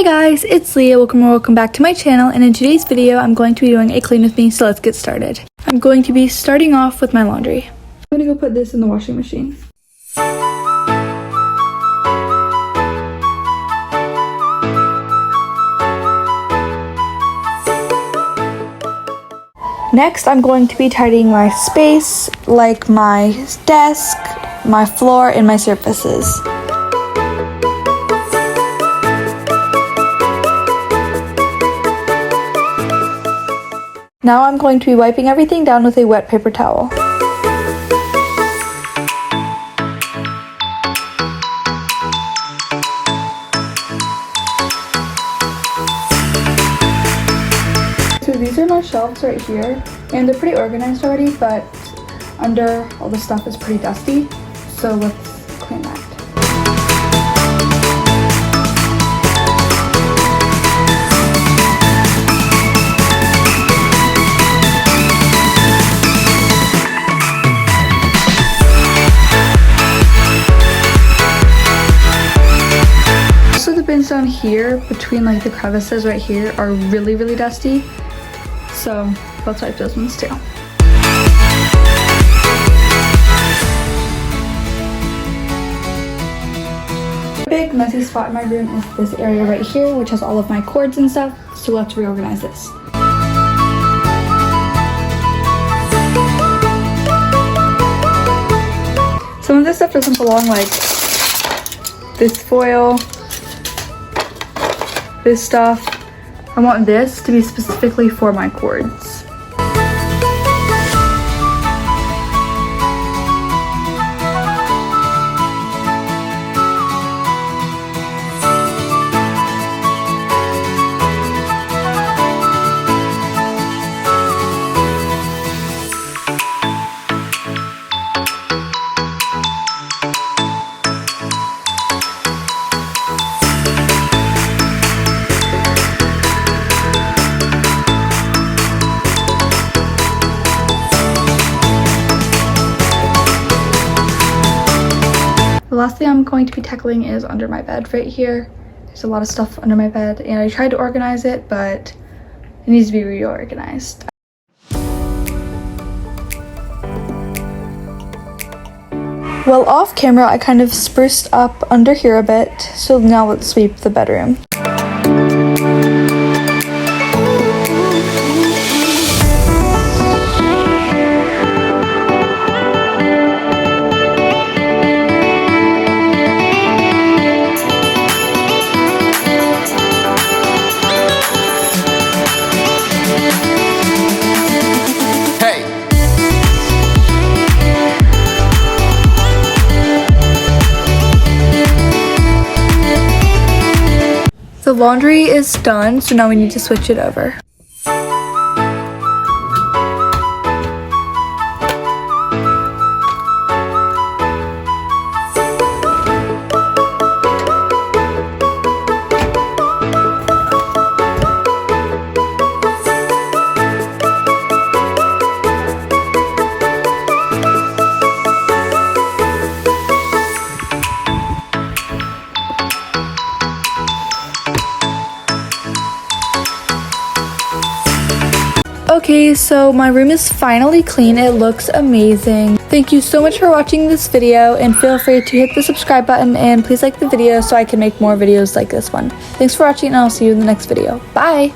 guys, it's Leah. Welcome back to my channel, and in today's video I'm going to be doing a clean with me, so let's get started. I'm going to be starting off with my laundry. I'm going to go put this in the washing machine. Next, I'm going to be tidying my space, like my desk, my floor, and my surfaces. Now I'm going to be wiping everything down with a wet paper towel. So these are my shelves right here, and they're pretty organized already, but under all the stuff is pretty dusty, so let's clean that. Also, the bins down here between like the crevices right here are really dusty, so let's wipe those ones too. A big messy spot in my room is this area right here, which has all of my cords and stuff, so let's reorganize this. Some of this stuff doesn't belong, like this foil, this stuff. I want this to be specifically for my cords. The last thing I'm going to be tackling is under my bed right here. There's a lot of stuff under my bed, and I tried to organize it, but it needs to be reorganized. Well, off camera, I kind of spruced up under here a bit, so now let's sweep the bedroom. The laundry is done, so now we need to switch it over. Okay, so my room is finally clean. It looks amazing. Thank you so much for watching this video, and feel free to hit the subscribe button and please like the video so I can make more videos like this one. Thanks for watching, and I'll see you in the next video. Bye!